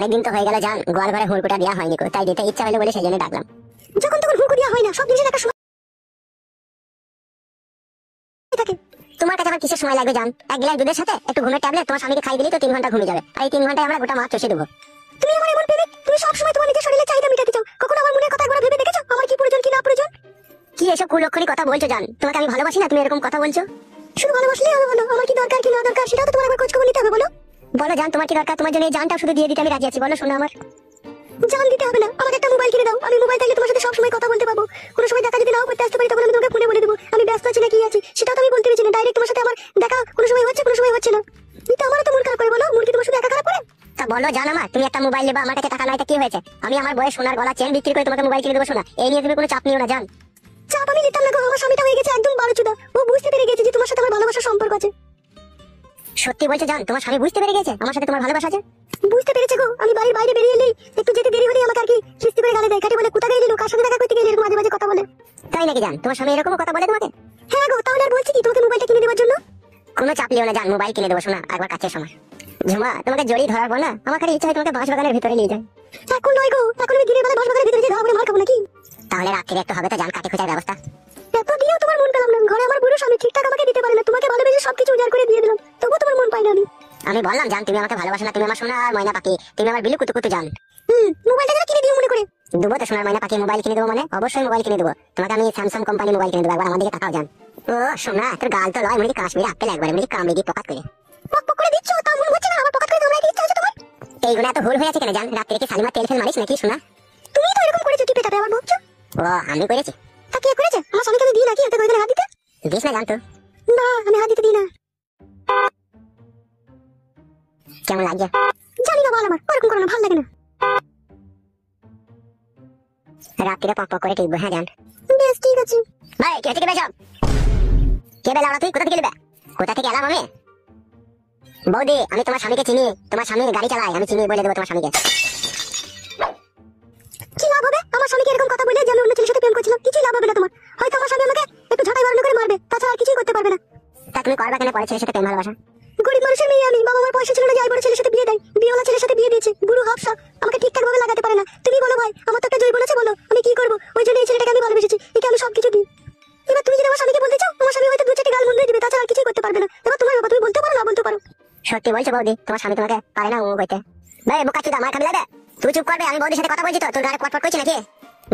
অনেকদিন তো হয়ে গেল জান, গোয়াল ঘরে হুড়কুটা দেওয়া হয়নি, তাই দিতে ইচ্ছা হলো বলে সেই জন্য ডাকলাম। যখন তখন হুড়কু দেওয়া হয় না, সব জিনিসের একটা সময় থাকে। তোমার কাছে আবার কিসের সময় লাগবে জান? এক গ্লাস দুধের সাথে একটু ঘুমের ট্যাবলেট তোমার স্বামীকে খাই দিলেই তো 3 ঘন্টা ঘুমিয়ে যাবে, আর এই 3 ঘন্টায় আমরা গোটা মাছ চষে দেবো। তুমি আমার এমন প্রেমিক, তুমি সব সময় তোমার নিজের শরীরের চাহিদা মেটাতে চাও। কখনো আমার মনের কথা একবার ভেবে দেখেছো আমার কি প্রয়োজন কি না প্রয়োজন? কি এসব কুলক্ষণী কথা বলছো জান? তোমাকে আমি ভালোবাসি না, তুমি এরকম কথা বলছো? শুধু ভালোবাসলেই হবে বলো? আমার কি দরকার কি না দরকার সেটা তো তোমার একবার খোঁজ খবর নিতে হবে। বলো বলো জান, তোমার কি দরকার? তোমার জন্য এই জানটাও শুধু দিয়ে দিতে আমি রাজি আছি। বলো শোনো আমার। জান দিতে হবে না, আমাকে একটা মোবাইল কিনে দাও। আমি মোবাইল থাকলে তোমার সাথে সব সময় কথা বলতে পাবো। কোনো সময় দেখা যদি নাও করতে আসতে পারি তখন আমি তোমাকে ফোনে বলে দেবো আমি ব্যস্ত আছি না কি আছি, সেটা তো আমি বলতে পারছি না। ডাইরেক্ট তোমার সাথে আমার দেখা কোনো সময় হচ্ছে কোনো সময় হচ্ছে না। এটা আমারও তো মন খারাপ করে। বলো মুরগি তোমার শুধু একা খারাপ করে? তা বলো জান আমার, তুমি একটা মোবাইল নেবা, আমার কাছে টাকা নাই, তা কি হয়েছে? আমি আমার বয়স সোনার গলা চেন বিক্রি করে তোমাকে মোবাইল কিনে দেবো। শোনা, এই নিয়ে তুমি কোনো চাপ নিও না জান। চাপ আমি নিতাম না গো, আমার স্বামীটা হয়ে গেছে একদম বারোচুদা। ও বুঝতে পেরে গেছে যে তোমার সাথে আমার ভালোবাসার সম্পর্ক আছে। সত্যি বলছো জান, তোমার স্বামী বুঝতে পেরে গেছে আমার সাথে তোমার ভালোবাসা আছে? বুঝতে পেরেছে গো। আমি বাড়ির বাইরে বেরিয়ে এলেই একটু যেতে দেরি হলেই আমাকে আর কি কিস্তি করে গালি দেয়। কাটি বলে কোথা গেলি, কার সাথে দেখা করতে গেলি, এরকম মাঝে মাঝে কথা বলে। তাই নাকি জান? তোমার স্বামী এরকম কথা বলে তোমাকে? হ্যাঁ গো, তাহলে আর বলছি কি তোমাকে মোবাইলটা কিনে দেওয়ার জন্য? কোনো চাপ লিও না জান, মোবাইল কিনে দেবো। শোনা, একবার কাছের সময় ঝুমা তোমাকে জড়িয়ে ধরার পর না আমার খালি ইচ্ছা হয় তোমাকে বাঁশ বাগানের ভিতরে নিয়ে যায়। এখন নয় গো, এখন আমি দিনের বেলা বাসবাগানের ভিতরে যে ধরা করে মার খাবো নাকি? তাহলে রাত্রে একটু হবে তো জান, কাটে খোঁজার ব্যবস্থা। এত দিয়েও তোমার মন পেলাম না। ঘরে আমার বুড়ো স্বামী ঠিকঠাক আমাকে দিতে পারে না। তোমাকে ভালোবেসে সবকিছু উজাড় করে দিয়ে দিলাম, তবুও তোমার মন পাই না আমি। আমি বললাম জান, তুমি আমাকে ভালোবাসো না, তুমি আমার সোনার ময়না পাখি, তুমি আমার বিলু কুতু কুতু জান। মোবাইলটা যেন কিনে দিও মনে করে। দেবো তো সোনার ময়না পাখি, মোবাইল কিনে দেবো মানে অবশ্যই মোবাইল কিনে দেবো তোমাকে। আমি স্যামসাং কোম্পানি মোবাইল কিনে দেবো, একবার আমার দিকে তাকাও জান। ও সোনা, তোর গাল তো লয়, মনে কাশ্মীর আপেল, একবারে মনে কামড়ে দিয়ে পকাত করে পক পক করে দিচ্ছ, তা মনে হচ্ছে না আমার পকেট করে তোমরা ইচ্ছা হচ্ছে তোমার। এইগুলো এত ভুল হয়ে আছে কেন জান? রাত্রে কি সালিমা তেল ফেল মারিস নাকি সোনা? তুমি তো এরকম করেছো, টিপে টাপে আবার বকছো। ও আমি করেছি? তা কে করেছে? আমার স্বামীকে আমি দিই নাকি হাতে করে হাত দিতে? দিস না জান তো? না, আমি হাত দিতে দিই না। কেমন লাগে জানি না, বল আমার ওরকম করো না, ভালো লাগে না। রাত্রে পক পক করে টিপবো, হ্যাঁ জান? বেশ ঠিক আছে। ভাই কে থেকে বেসব? কে বেলা তুই কোথা থেকে এলি? কোথা থেকে এলাম আমি? বৌদি, আমি তোমার স্বামীকে চিনি, তোমার স্বামীর গাড়ি চালায়, আমি চিনি, বলে দেবো তোমার স্বামীকে। কি লাভ হবে আমার স্বামীকে এরকম কথা বলে যে আমি অন্য ছেলের সাথে প্রেম করছিলাম? কিছুই লাভ হবে না তোমার। হয়তো আমার স্বামী আমাকে একটু ঝাঁটাই বাড়ানো করে মারবে, তাছাড়া আর কিছুই করতে পারবে না। তা তুমি করবা কেন পরে ছেলের সাথে প্রেম ভালোবাসা? গরিব মানুষের মেয়ে আমি, বাবা আমার পয়সা ছিল না যে বড় ছেলের সাথে বিয়ে দেয়। বিয়েওয়ালা ছেলের সাথে বিয়ে দিয়েছে, বুড়ো হাফসা, আমাকে ঠিকঠাক ভাবে লাগাতে পারে না। তুমি বলো ভাই, আমার তো একটা জৈবন আছে, বলো আমি কি করবো? ওই জন্য এই ছেলেটাকে আমি ভালোবেসেছি, একে আমি সবকিছু দিই। এবার তুমি যদি আমার স্বামীকে বলতে চাও, আমার স্বামী হয়তো 2-4টি গাল মন্দ দিবে, তাছাড়া আর কিছুই করতে পারবে না। এবার তোমার বাবা, তুমি বলতে পারো না বলতে পারো। সত্যি বলছো বৌদি, তোমার স্বামী তোমাকে পারে না ও কইতে? ভাই বোকা চুদা, মার খাবি লাগে? তুই চুপ করবে, আমি বৌদির সাথে কথা বলছি তো, তোর গায়ে পটপট করছি নাকি?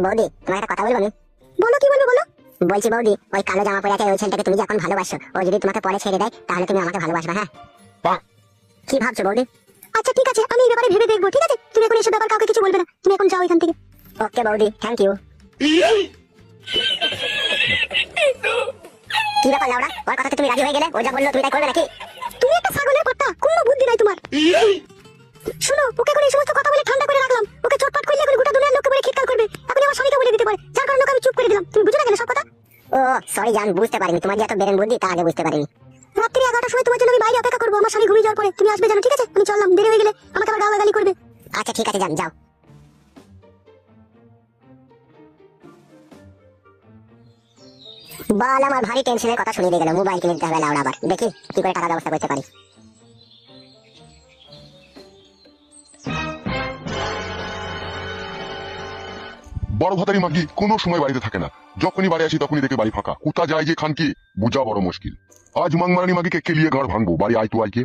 বৌদি তোমার একটা কথা বলবো আমি? বলো, কি বলবো বলো। বলছি বৌদি, ওই কালো জামা পরে আছে ওই ছেলেটাকে তুমি যে এখন ভালোবাসো, ও যদি তোমাকে পরে ছেড়ে দেয় তাহলে তুমি আমাকে ভালোবাসবে, হ্যাঁ? কি ভাবছো বৌদি? আচ্ছা ঠিক আছে, আমি এই ব্যাপারে ভেবে দেখবো, ঠিক আছে? তুমি এখন এসব ব্যাপার কাউকে কিছু বলবে না, তুমি এখন যাও এখান থেকে। ওকে বৌদি, থ্যাংক ইউ। কি ব্যাপার লাউড়া, ওর কথাতে তুমি রাজি হয়ে গেলে? ও যা বললো তুমি তাই করবে নাকি? তুমি একটা ছাগলের পাত্তা, কোনো বুদ্ধি নাই তোমার। শোনো, ওকে করে এই সমস্ত কথা বলে ঠান্ডা করে রাখলাম। ওকে চটপট করলে এখন গোটা দুনিয়ার লোককে বলে খিটকাল করবে। এখন আমার স্বামীকে বলে দিতে পারে, যার কারণে ওকে আমি চুপ করে দিলাম। তুমি বুঝো না কেন সব কথা? ও সরি জান, বুঝতে পারিনি, তোমার যে এত বেরেন বুদ্ধি তা আগে বুঝতে পারিনি। রাত্রি 11টার সময় তোমার জন্য আমি বাইরে অপেক্ষা করবো। আমার স্বামী ঘুমিয়ে যাওয়ার পরে তুমি আসবে জানো, ঠিক আছে? আমি চললাম, দেরি হয়ে গেলে আমাকে আবার গালাগালি করবে। আচ্ছা ঠিক আছে জান, যাও। বাল, আমার ভারী টেনশনের কথা শুনিয়ে দিয়ে গেল। মোবাইল কিনে দিতে হবে লাউড়া, আবার দেখি কি করে টাকা ব্যবস্থা করতে পারি। বড় ভাতারি মাগি কোনো সময় বাড়িতে থাকে না, যখনই বাড়ি আসি তখনই দেখে বাড়ি ফাঁকা। কোথা যায় যে খান কি বুঝা বড় মুশকিল। আজ মাংমারানি মাগিকে কেলিয়ে ঘর ভাঙবো। বাড়ি আয় তো, আইকে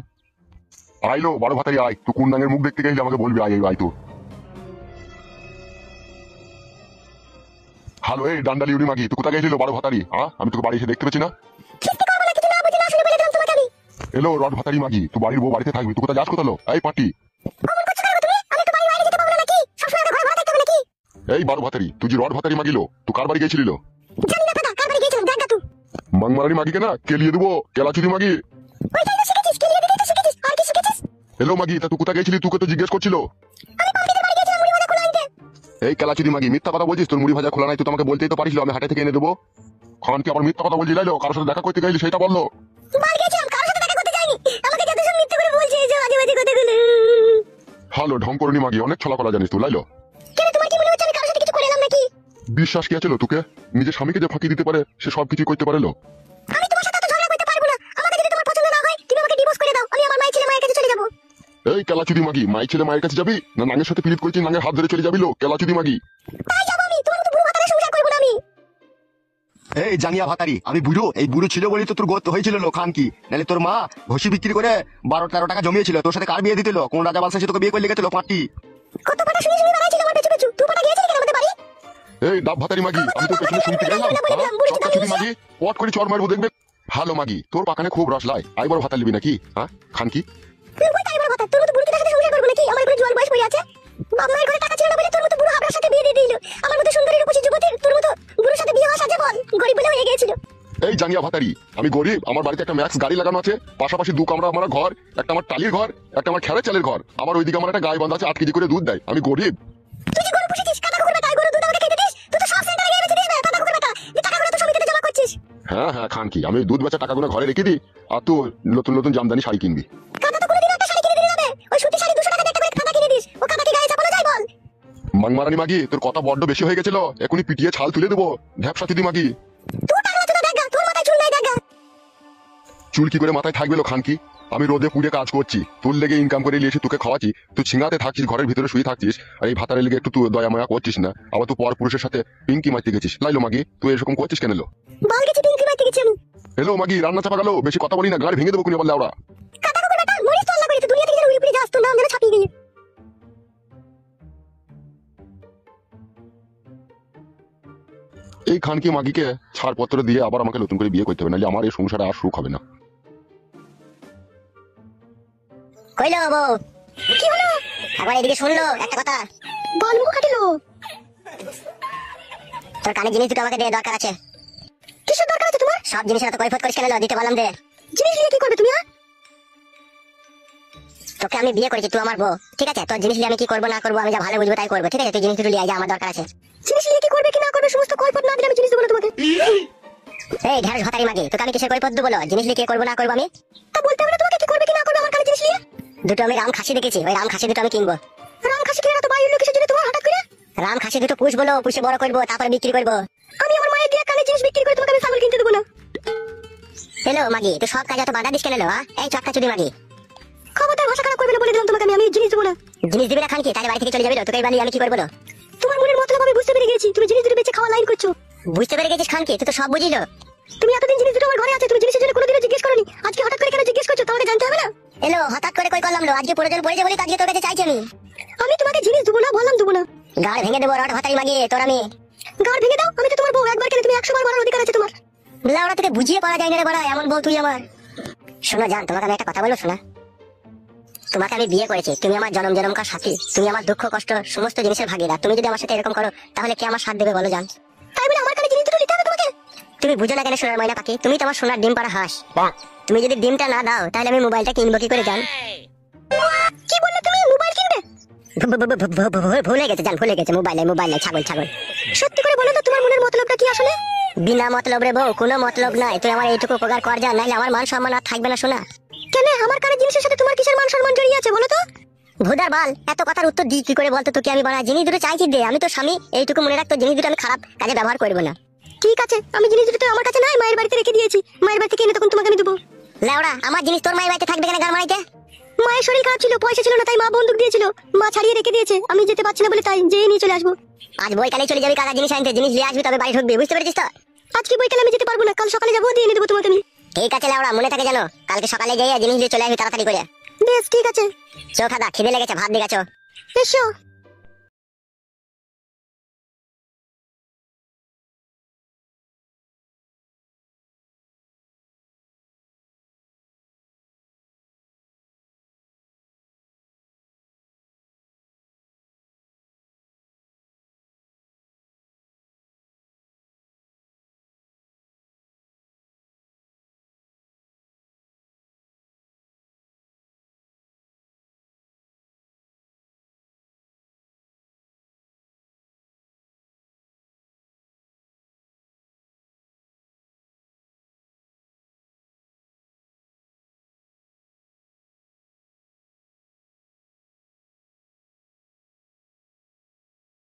আইলো বড় ভাতারি আয়। তো কোন নাঙের মুখ দেখতে গেলে আমাকে বলবি আয় আয় তো। হ্যালো এই ডান্ডালি উড়ি মাগি, তুই কোথা গেছিল বড় ভাতারি? আমি তোকে বাড়ি এসে দেখতে পেছি না। এলো রড ভাতারি মাগি, তুই বাড়ির বউ বাড়িতে থাকবি, তুই কোথা যাস কোথালো? এই পাটি, এই বারো ভাতারি, তুই যে রড ভাতারি মাগিলো, তুই কার বাড়ি গেছিলিল? মাংমারানি মাগিকে না কেলিয়ে দেবো, কেলাচুদি মাগি। এলো মাগি, তা তুই কোথা গেছিলি? তোকে তো জিজ্ঞেস করছিল। এই কেলাচুদি মাগি, মিথ্যা কথা বলছিস? তোর মুড়ি ভাজা খোলা নাই, তুই আমাকে বলতেই তো পারিস আমি হাটে থেকে এনে দেবো। খান কি আবার মিথ্যা কথা বলছি? লাইলো কারোর সাথে দেখা করতে গেলি সেটা বললো। হ্যালো ঢং করনি মাগি, অনেক ছলা করা জানিস তুই। লাইলো বিশ্বাস কি আছিল তোকে? নিজের স্বামীকে যে ফাঁকি দিতে পারে সে সবকিছু করতে পারে। এই কেলাচুদি মাগি, মাই ছেলে মায়ের কাছে যাবি না নাঙের সাথে পিরিত করেছিস নাঙের হাত ধরে চলে যাবি লো? কেলাচুদি মাগি। তাই যাবো আমি, তোমার মতো বুড়ো ভাতারে সংসার করবো না আমি। এই জাঙ্গিয়া ভাতারি, আমি বুড়ো, এই বুড়ো ছিল বলেই তো তোর গোত্র হয়েছিল লো খান কি, নাহলে তোর মা ঘষি বিক্রি করে 12-13 টাকা জমিয়েছিল, তোর সাথে কার বিয়ে দিতেল? কোন রাজা বাদশা সে তোকে বিয়ে করে লেগেছিল পাঁচটি? কত পাটা শুনে শুনে বেড়াইছিল আমার পেছু পেছু, তুই পাটা গিয়েছিলি কেন আমাদের বাড়ি? এই ডাব ভাতারি মাগি, আমি তো পেছনে শুনতে গেলাম। চুদি মাগি পট করে চড় মারবো দেখবে। ভালো মাগি, তোর পাকানে খুব রস লাই, আই বড় ভাতা লিবি নাকি? হ্যাঁ খান কি? তুই কই তাই বড় ভাতা, তোর মতো বুড়ো সাথে সংসার করবো নাকি? আমার উপরে জোয়ান বয়স পড়ে আছে, বাপ মায়ের ঘরে টাকা ছিল না বলে তোর মতো বুড়ো হাবড়ার সাথে বিয়ে দিয়ে দিল। আমার মতো সুন্দরী রূপসী যুবতীর তোর মতো বুড়োর সাথে বিয়ে হওয়া সাজে বল? গরিব বলে হয়ে গিয়েছিল। এই জাঙ্গিয়া ভাতারি, আমি গরিব, আমার বাড়িতে একটা ম্যাক্স গাড়ি লাগানো আছে, পাশাপাশি 2 কামরা আমার ঘর, একটা আমার টালির ঘর, একটা আমার খেড়ে চালের ঘর, আমার ওইদিকে আমার একটা গাই বান্ধা আছে 8 কেজি করে দুধ দেয়। আমি গরিব। তুই যে গরু পুষেছিস, কাদা কুকুর বেটা, গরু দুধ আমাকে খেতে দিস? তুই তো সব সেন্টারে গিয়ে বেচে দিস বে, কাদা কুকুর বেটা। এই টাকাগুলো তো সমিতিতে জমা করছিস। হ্যাঁ হ্যাঁ খান কি, আমি দুধ বেচা টাকাগুলো ঘরে রেখে দিই, আর তুই নতুন নতুন জামদানি শাড়ি কিনবি। কাদা তো কোনোদিন একটা শাড়ি কিনে দিবি যাবে? ওই সুতি শাড়ি 200 টাকা দিয়ে একটা করে কাদা কিনে দিস। ও কাদা কি গায়ে চাপানো যায় বল? মাংমারানি মাগি, তোর কথা বড্ড বেশি হয়ে গেছিল, এখনই পিটিয়ে ছাল তুলে দেবো। ঢ্যাপসা চুদি মাগি। তুই টাকা চুদা দেখা, তোর মাথায় চুল নাই দেখা। চুল কি করে মাথায় থাকবে লো খান কি? আমি রোদে পুড়ে কাজ করছি, তোর লেগে ইনকাম করে নিয়ে এসে তোকে খাওয়াচ্ছি, তুই ছিঙাতে থাকছিস, ঘরের ভিতরে শুয়ে থাকছিস, আর এই ভাতারের লেগে একটু তুই দয়া মায়া করছিস না, আবার তুই পর পুরুষের সাথে পিঙ্কি মারতে গেছিস। লাইলো মাগি, তুই এরকম করছিস কেন লো? বল গেছি পিঙ্কি মাইতে গেছি আমি। এলো মাগি, রান্না চাপা গেল, বেশি কথা বলি না, গাড়ি ভেঙে দেবো কোনি বললে ওরা। কাদা কুকুর বেটা, মরিস তো আল্লাহ করে, তুই দুনিয়া থেকে যেন উড়ে উড়ে যাস, তোর নাম যেন ছাপিয়ে গিয়ে। এই খানকি মাগিকে ছাড়পত্র দিয়ে আবার আমাকে নতুন করে বিয়ে করতে হবে, নাহলে আমার এই সংসারে আর সুখ হবে না। কইলো বউ, কি হলো? একবার এদিকে শুনলো একটা কথা। বল মুখ কাটিলো। তোর কানে জিনিস দুটো আমাকে দে, দরকার আছে। কিসের দরকার আছে তোমার? সব জিনিসের এত কৈফত করিস কেন লো? দিতে বললাম দে। জিনিস নিয়ে কি করবে তুমি? তোকে আমি বিয়ে করেছি, তুই আমার বউ, ঠিক আছে? তোর জিনিস নিয়ে আমি কি করবো না করবো আমি যা ভালো বুঝবো তাই করবো, ঠিক আছে? তুই জিনিস দুটো নিয়ে আয়, যা আমার দরকার আছে। জিনিস নিয়ে কি করবে কি না করবে সমস্ত কৈফত না দিলে আমি জিনিস দেবো না তোমাকে। এই ঢেঁড়স ভাতারি মাগি, তোকে আমি কিসের কৈফত দেবো? জিনিস নিয়ে কি করবো না করবো আমি? তা বলতে হবে না তোমাকে কি করবে কি না করবে আমার কাছে জিনিস নিয়ে? দুটো আমি রাম খাসি দেখেছি, ওই রাম খাসি দুটো আমি কিনবো। রাম খাসি কিনে না তো বাইরে লোক কিসের জন্য তোমার হঠাৎ করে? রাম খাসি দুটো পুষ বলো, পুষে বড় করবো, তারপরে বিক্রি করবো। আমি আমার মায়ের দিয়ে কানে জিনিস বিক্রি করে তোমাকে আমি ছাগল কিনতে দেবো না। হ্যালো মাগি, তুই সব কাজে এত বাধা দিস কেন লো? এই চটকা চুদি মাগি, খবরদার ভাষা খারাপ করবে না বলে দিলাম তোমাকে, আমি জিনিস দেবো না। জিনিস দিবি না খান কি? তাহলে বাড়ি থেকে চলে যাবি? তোকে এই বালি আমি কি করবো? তোমার মনের মতলব আমি বুঝতে পেরে গেছি, তুমি জিনিস দুটো বেচে খাওয়া লাইন করছো। বুঝতে পেরে গেছিস খান কি? তুই তো সব বুঝিল। তুমি এতদিন জিনিস দুটো আমার ঘরে আছে, তুমি জিনিসের জন্য কোনোদিনও জিজ্ঞেস করোনি, আজকে হঠাৎ করে কেন জিজ্ঞেস করছো? তাহলে জানতে হবে না? এলো হঠাৎ করে কই করলাম লো? আজকে প্রয়োজন পড়েছে বলে তো আজকে তোর কাছে চাইছি আমি। আমি তোমাকে জিনিস দেবো না বললাম, দেবো না। গাড় ভেঙে দেবো রড ভাতারি মাগি তোর আমি। গাড় ভেঙে দাও, আমি তো তোমার বউ, একবার কেন তুমি 100 বার বলার অধিকার আছে তোমার। লাউড়া তোকে বুঝিয়ে পারা যায় না রে বড়া, এমন বউ তুই আমার। শোনো জান, তোমাকে আমি একটা কথা বলবো শোনা। তোমাকে আমি বিয়ে করেছি, তুমি আমার জনম জনমকার সাথী, তুমি আমার দুঃখ কষ্ট সমস্ত জিনিসের ভাগিদার। তুমি যদি আমার সাথে এরকম করো তাহলে কে আমার সাথ দেবে বলো জান? তাই বলে আমার কাছে জিনিস দুটো নিতে হবে তোমাকে? তুমি বুঝো না কেন সোনার ময়না পাখি? তুমি তো আমার সোনার ডিম পাড়া হাঁস। তুমি যদি ডিমটা না দাও তাহলে আমি মোবাইলটা কিনবো কি করে জান? কি বললে তুমি? মোবাইল কিনবে? ভুলে গেছে জান, ভুলে গেছে। মোবাইলে মোবাইলে ছাগল ছাগল। সত্যি করে বলো তো তোমার মনের মতলবটা কি আসলে? বিনা মতলব রে বউ, কোনো মতলব নাই। তুই আমার এইটুকু উপকার কর জান, নাইলে আমার মান সম্মান আর থাকবে না শোনা। কেন আমার কানে জিনিসের সাথে তোমার কিসের মান সম্মান জড়িয়ে আছে বলো তো? ভুদার বাল, এত কথার উত্তর দিই কি করে বলতো তোকে? আমি বলা জিনিস দুটো চাইছি দে, আমি তো স্বামী, এইটুকু মনে রাখতো জিনিস দুটো আমি খারাপ কাজে ব্যবহার করবো না। ঠিক আছে, আমি জিনিস দুটো আমার কাছে নাই, মায়ের বাড়িতে রেখে দিয়েছি, মায়ের বাড়ি থেকে এনে তখন তোমাকে আমি দেবো। লেওড়া, আমার জিনিস তোর মায়ের বাড়িতে থাকবে কেন গার মারাইতে? মায়ের শরীর খারাপ ছিল, পয়সা ছিল না, তাই মা বন্দুক দিয়েছিল, মা ছাড়িয়ে রেখে দিয়েছে, আমি যেতে পারছি না বলে তাই যেয়ে নিয়ে চলে আসবো। আজ বইকালে চলে যাবি কাকা জিনিস আনতে, জিনিস নিয়ে আসবি তবে বাড়ি ঢুকবি, বুঝতে পেরেছিস তো? আজকে বইকালে আমি যেতে পারবো না, কাল সকালে যাবো, দিয়ে এনে দেবো তোমাকে আমি। ঠিক আছে লেওড়া, মনে থাকে জানো, কালকে সকালে গিয়ে জিনিস নিয়ে চলে আসবি তাড়াতাড়ি করে। বেশ ঠিক আছে। চো খাদা, খিদে লেগেছে, ভাত দিয়ে গেছো। এসো।